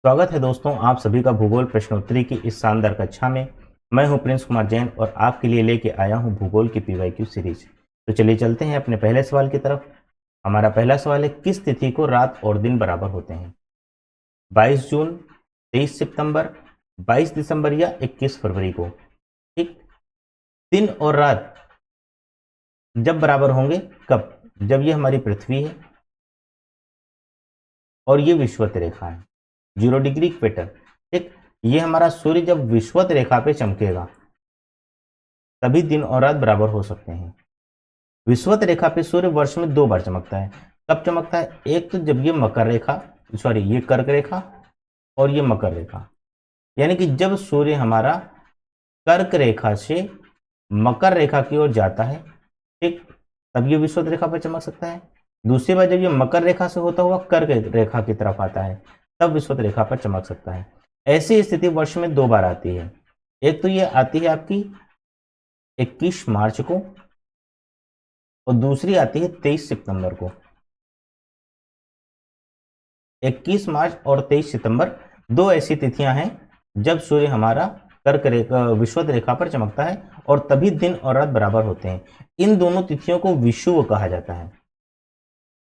स्वागत है दोस्तों आप सभी का भूगोल प्रश्नोत्तरी की इस शानदार कक्षा में। मैं हूं प्रिंस कुमार जैन और आपके लिए लेके आया हूं भूगोल की पीवाईक्यू सीरीज। तो चलिए चलते हैं अपने पहले सवाल की तरफ। हमारा पहला सवाल है, किस तिथि को रात और दिन बराबर होते हैं? 22 जून, 23 सितंबर, 22 दिसंबर या 21 फरवरी को? ठीक। दिन और रात जब बराबर होंगे, कब? जब ये हमारी पृथ्वी है और ये विषुवत रेखा है, 0 डिग्री इक्वेटर। ठीक। ये हमारा सूर्य जब विषुवत रेखा पे चमकेगा तभी दिन और रात बराबर हो सकते हैं। विषुवत रेखा पे सूर्य वर्ष में 2 बार चमकता है। कब चमकता है? एक तो जब ये मकर रेखा, सॉरी ये कर्क रेखा और ये मकर रेखा, यानी कि जब सूर्य हमारा कर्क रेखा से मकर रेखा की ओर जाता है, ठीक, तब ये विषुवत रेखा पर चमक सकता है। दूसरी बार जब ये मकर रेखा से होता हुआ कर्क रेखा की तरफ आता है तब विषुवत रेखा पर चमक सकता है। ऐसी स्थिति वर्ष में 2 बार आती है। एक तो ये आती है आपकी 21 मार्च को और दूसरी आती है 23 सितंबर को। 21 मार्च और 23 सितंबर दो ऐसी तिथियां हैं जब सूर्य हमारा कर्क रेखा विषुवत रेखा पर चमकता है और तभी दिन और रात बराबर होते हैं। इन दोनों तिथियों को विषुव कहा जाता है।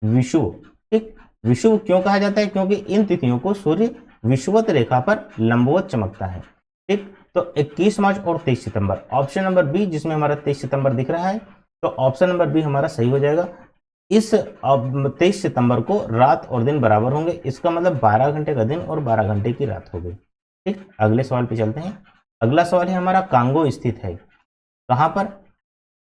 विषुव, ठीक। विषुव क्यों कहा जाता है? क्योंकि इन तिथियों को सूर्य विषुवत रेखा पर लंबवत चमकता है। ठीक। तो 21 मार्च और 23 सितंबर, ऑप्शन नंबर बी जिसमें हमारा 23 सितंबर दिख रहा है, तो ऑप्शन नंबर बी हमारा सही हो जाएगा। इस 23 सितंबर को रात और दिन बराबर होंगे। इसका मतलब 12 घंटे का दिन और 12 घंटे की रात हो गई। ठीक। अगले सवाल पे चलते हैं। अगला सवाल है हमारा, कांगो स्थित है कहां पर?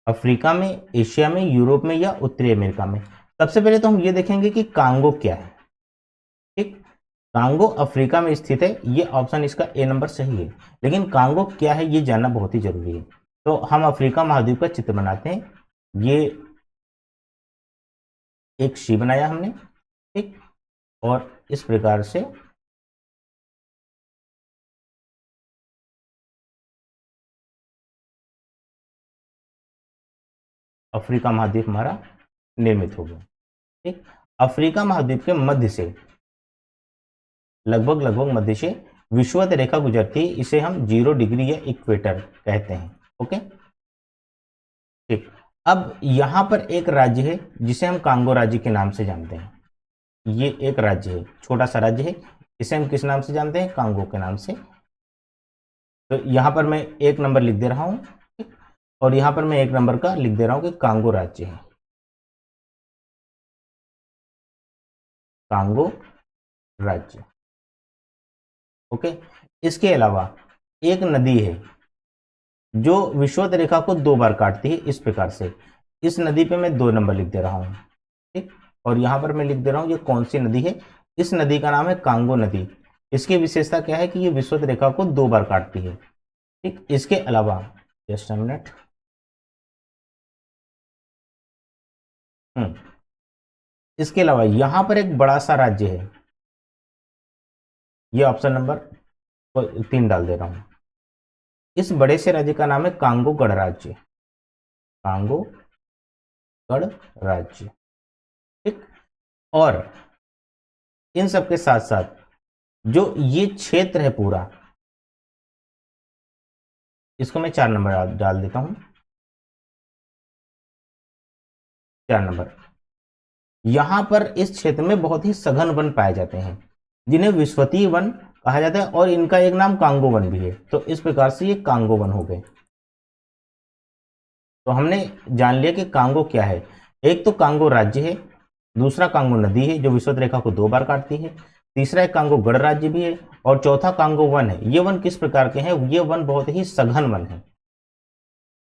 अफ्रीका में, एशिया में, यूरोप में या उत्तरी अमेरिका में? सबसे पहले तो हम ये देखेंगे कि कांगो क्या है। ठीक। कांगो अफ्रीका में स्थित है, ये ऑप्शन इसका ए नंबर सही है। लेकिन कांगो क्या है ये जानना बहुत ही जरूरी है। तो हम अफ्रीका महाद्वीप का चित्र बनाते हैं। ये एक शी बनाया हमने, ठीक, और इस प्रकार से अफ्रीका महाद्वीप हमारा निर्मित हो गया। ठीक। अफ्रीका महाद्वीप के मध्य से लगभग मध्य से विषुवत रेखा गुजरती है, इसे हम 0 डिग्री या इक्वेटर कहते हैं। ओके, ठीक। अब यहां पर एक राज्य है जिसे हम कांगो राज्य के नाम से जानते हैं। ये एक राज्य है, छोटा सा राज्य है, इसे हम किस नाम से जानते हैं? कांगो के नाम से। तो यहां पर मैं 1 नंबर लिख दे रहा हूं, ठीक? और यहां पर मैं 1 नंबर का लिख दे रहा हूं कि कांगो राज्य है। कांगो राज्य। ओके। इसके अलावा एक नदी है जो विषुवत रेखा को 2 बार काटती है, इस प्रकार से। इस नदी पे मैं 2 नंबर लिख दे रहा हूं, ठीक। और यहां पर मैं लिख दे रहा हूं ये कौन सी नदी है। इस नदी का नाम है कांगो नदी। इसकी विशेषता क्या है कि ये विषुवत रेखा को 2 बार काटती है। ठीक। इसके अलावा, जस्ट अ मिनट, इसके अलावा यहां पर एक बड़ा सा राज्य है, ये ऑप्शन नंबर 3 डाल दे रहा हूं। इस बड़े से राज्य का नाम है कांगो गणराज्य। कांगो गणराज्य, ठीक। और इन सब के साथ साथ जो ये क्षेत्र है पूरा, इसको मैं 4 नंबर डाल देता हूं। 4 नंबर। यहां पर इस क्षेत्र में बहुत ही सघन वन पाए जाते हैं जिन्हें विश्वतीय वन कहा जाता है और इनका एक नाम कांगो वन भी है। तो इस प्रकार से ये कांगो वन हो गए। तो हमने जान लिया कि कांगो क्या है। एक तो कांगो राज्य है, दूसरा कांगो नदी है जो विषुवत रेखा को 2 बार काटती है, तीसरा एक कांगो गणराज्य भी है और चौथा कांगो वन है। ये वन किस प्रकार के हैं? ये वन बहुत ही सघन वन है,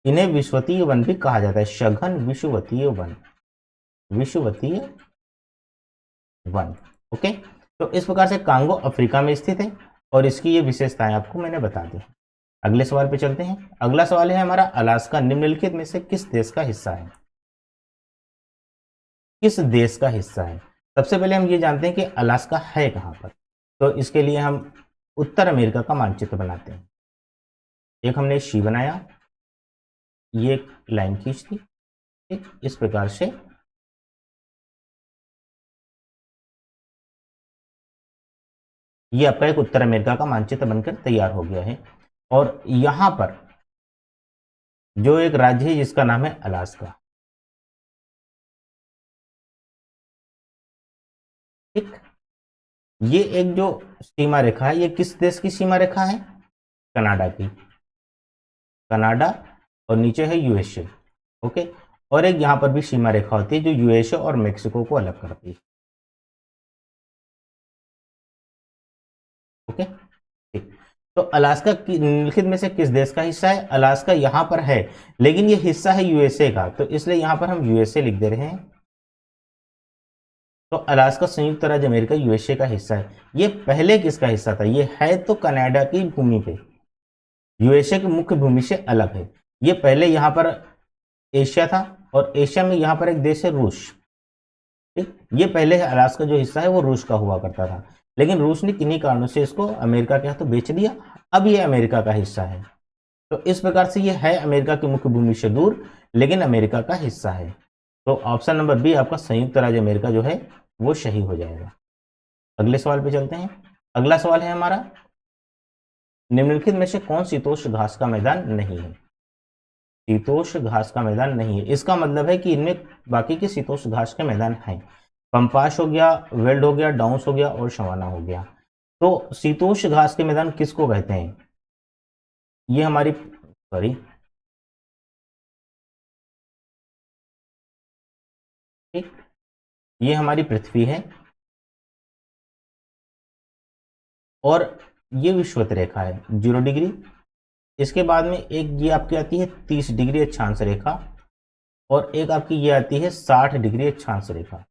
इन्हें विश्वतीय वन भी कहा जाता है। सघन विषुवतीय वन, विषुवतीय वन। ओके। तो इस प्रकार से कांगो अफ्रीका में स्थित है और इसकी ये विशेषताएं आपको मैंने बता दी। अगले सवाल पे चलते हैं। अगला सवाल है हमारा, अलास्का निम्नलिखित में से किस देश का हिस्सा है? किस देश का हिस्सा है? सबसे पहले हम ये जानते हैं कि अलास्का है कहां पर। तो इसके लिए हम उत्तर अमेरिका का मानचित्र बनाते हैं। एक हमने शी बनाया, ये एक लाइन खींच दी, ठीक, इस प्रकार से ये आपका एक उत्तर अमेरिका का मानचित्र बनकर तैयार हो गया है। और यहां पर जो एक राज्य है जिसका नाम है अलास्का। ठीक, ये एक जो सीमा रेखा है, ये किस देश की सीमा रेखा है? कनाडा की। कनाडा और नीचे है यूएसए। ओके, और एक यहां पर भी सीमा रेखा होती है जो यूएसए और मेक्सिको को अलग करती है। ओके, ठीक। तो अलास्का निम्नलिखित में से किस देश का हिस्सा है? अलास्का यहां पर है, लेकिन ये हिस्सा है यूएसए का, तो इसलिए यहां पर हम यूएसए लिख दे रहे हैं। तो अलास्का संयुक्त राज्य अमेरिका यूएसए का हिस्सा है। ये पहले किसका हिस्सा था? ये है तो कनाडा की भूमि पे, यूएसए की मुख्य भूमि से अलग है। ये पहले यहां पर एशिया था, और एशिया में यहां पर एक देश है रूस। ठीक, ये पहले अलास्का जो हिस्सा है वो रूस का हुआ करता था, लेकिन रूस ने किन्हीं कारणों से इसको अमेरिका के हाथों बेच दिया। अब ये अमेरिका का हिस्सा है। तो इस प्रकार से ये है अमेरिका की मुख्य भूमि से दूर, लेकिन अमेरिका का हिस्सा है। तो ऑप्शन नंबर बी आपका संयुक्त राज्य अमेरिका जो है वो सही हो जाएगा। अगले सवाल पे चलते हैं। अगला सवाल है हमारा, निम्नलिखित में से कौन शीतोष्ण घास का मैदान नहीं है? शीतोष्ण घास का मैदान नहीं है, इसका मतलब है कि इनमें बाकी के शीतोष्ण घास के मैदान हैं। पंपाश हो गया, वेल्ड हो गया, डाउन्स हो गया और सवाना हो गया। तो शीतोष्ण घास के मैदान किसको कहते हैं? ये हमारी, सॉरी, ठीक, ये हमारी पृथ्वी है, और ये विषुवत रेखा है 0 डिग्री। इसके बाद में एक ये आपकी आती है 30 डिग्री अक्षांश रेखा, और एक आपकी ये आती है 60 डिग्री अक्षांश रेखा।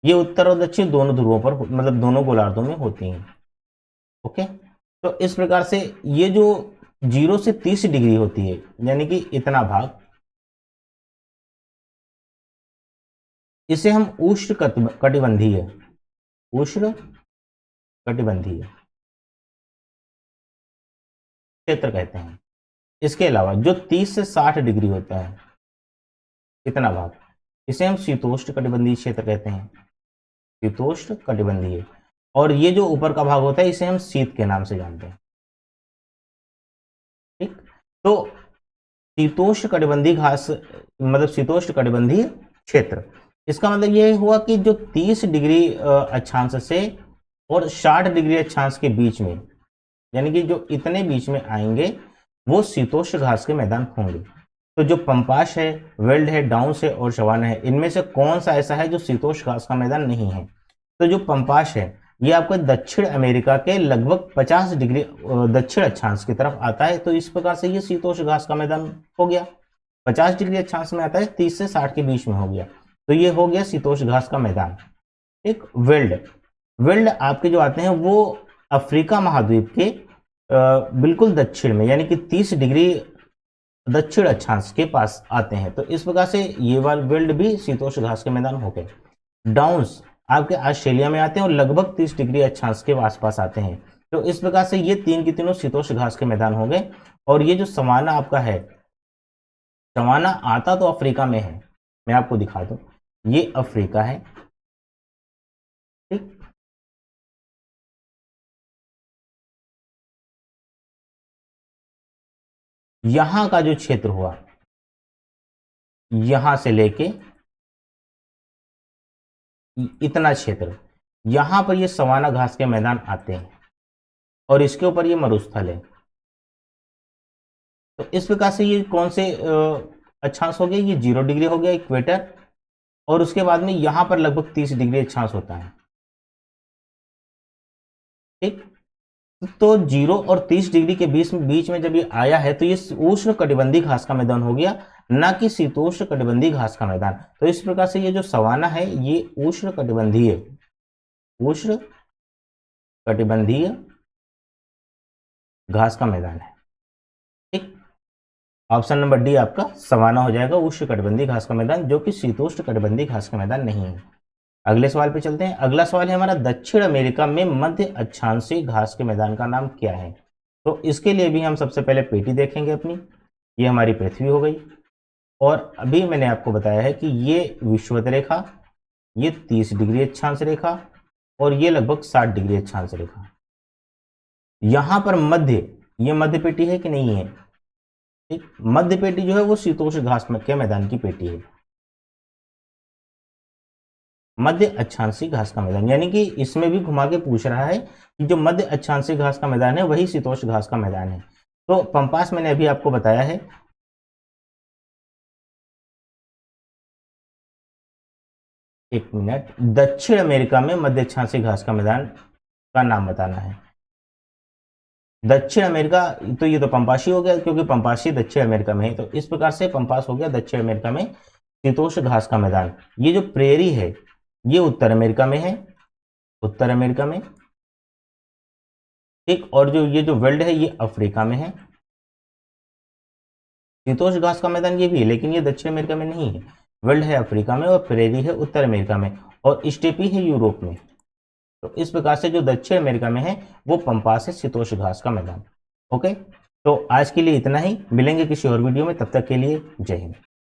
ये उत्तर और दक्षिण दोनों ध्रुवों पर, मतलब दोनों गोलार्धों में होती हैं। ओके, तो इस प्रकार से ये जो 0 से 30 डिग्री होती है, यानी कि इतना भाग, इसे हम उष्ण कटिबंधीय, उष्ण कटिबंधीय क्षेत्र कहते हैं। इसके अलावा जो 30 से 60 डिग्री होता है, इतना भाग, इसे हम शीतोष्ण कटिबंधीय क्षेत्र कहते हैं, शीतोष्ण कटिबंधीय। और ये जो ऊपर का भाग होता है इसे हम शीत के नाम से जानते हैं। ठीक, तो शीतोष्ण कटिबंधीय घास मतलब शीतोष्ण कटिबंधीय क्षेत्र, इसका मतलब यह हुआ कि जो 30 डिग्री अक्षांश से और 60 डिग्री अक्षांश के बीच में, यानी कि जो इतने बीच में आएंगे वो शीतोष्ण घास के मैदान होंगे। तो जो पंपाश है, वेल्ड है, डाउन्स है और सवाना है, इनमें से कौन सा ऐसा है जो शीतोष्ण घास का मैदान नहीं है? तो जो पंपाश है ये आपको दक्षिण अमेरिका के लगभग 50 डिग्री दक्षिण अक्षांश की तरफ आता है, तो इस प्रकार से ये शीतोष्ण घास का मैदान हो गया। 50 डिग्री अक्षांश में आता है, 30 से 60 के बीच में हो गया, तो ये हो गया शीतोष्ण घास का मैदान। एक वेल्ड, वेल्ड आपके जो आते हैं वो अफ्रीका महाद्वीप के बिल्कुल दक्षिण में, यानी कि 30 डिग्री दक्षिण अक्षांश के पास आते हैं। तो इस प्रकार से ये वाले वेल्ड भी शीतोष्ण घास के मैदान हो गए। डाउन्स आपके ऑस्ट्रेलिया में आते हैं और लगभग 30 डिग्री अक्षांश के आसपास आते हैं। तो इस प्रकार से ये तीन की तीनों शीतोष्ण घास के मैदान हो गए। और ये जो सवाना आपका है, सवाना आता तो अफ्रीका में है, मैं आपको दिखा दूं, ये अफ्रीका है। ठीक, यहां का जो क्षेत्र हुआ, यहां से लेके इतना क्षेत्र, यहां पर ये सवाना घास के मैदान आते हैं, और इसके ऊपर ये मरुस्थल है। तो इस प्रकार से ये कौन से अक्षांश हो गए? ये 0 डिग्री हो गया इक्वेटर, और उसके बाद में यहां पर लगभग 30 डिग्री अक्षांश होता है। ठीक, तो 0 और 30 डिग्री के बीच में जब ये आया है तो ये उष्ण कटिबंधीय घास का मैदान हो गया, ना कि शीतोष्ण कटिबंधीय घास का मैदान। तो इस प्रकार से ये जो सवाना है ये उष्ण कटिबंधीय, उष्ण कटिबंधीय घास का मैदान है। ठीक, ऑप्शन नंबर डी आपका सवाना हो जाएगा, उष्ण कटिबंधीय घास का मैदान, जो कि शीतोष्ण कटिबंधीय घास का मैदान नहीं है। अगले सवाल पे चलते हैं। अगला सवाल है हमारा, दक्षिण अमेरिका में मध्य अक्षांशीय घास के मैदान का नाम क्या है? तो इसके लिए भी हम सबसे पहले पेटी देखेंगे अपनी। ये हमारी पृथ्वी हो गई, और अभी मैंने आपको बताया है कि ये विषुवत रेखा, ये 30 डिग्री अक्षांश रेखा, और ये लगभग 60 डिग्री अक्षांश रेखा। यहां पर मध्य, ये मध्य पेटी है कि नहीं है, ठीक, मध्य पेटी जो है वो शीतोष्ण घास के मैदान की पेटी है, मध्य अक्षांशीय घास का मैदान, यानी कि इसमें भी घुमा के पूछ रहा है कि जो मध्य अक्षांशीय घास का मैदान है वही शीतोष्ण घास का मैदान है। तो पंपास मैंने अभी आपको बताया है, एक मिनट, दक्षिण अमेरिका में मध्य अक्षांशीय घास का मैदान का नाम बताना है। दक्षिण अमेरिका, तो ये तो पंपासी हो गया क्योंकि पंपासी दक्षिण अमेरिका में है, तो इस प्रकार से पंपास हो गया दक्षिण अमेरिका में शीतोष्ण घास का मैदान। ये जो प्रेरी है ये उत्तर अमेरिका में है, उत्तर अमेरिका में, ठीक, और जो ये जो वेल्ड है ये अफ्रीका में है। शीतोष्ण घास का मैदान ये भी है लेकिन ये दक्षिण अमेरिका में नहीं है, वेल्ड है अफ्रीका में और प्रेरी है उत्तर अमेरिका में और स्टेपी है यूरोप में। तो इस प्रकार से जो दक्षिण अमेरिका में है वो पंपास है, शीतोष्ण घास का मैदान। ओके, तो आज के लिए इतना ही, मिलेंगे किसी और वीडियो में, तब तक के लिए जय हिंद।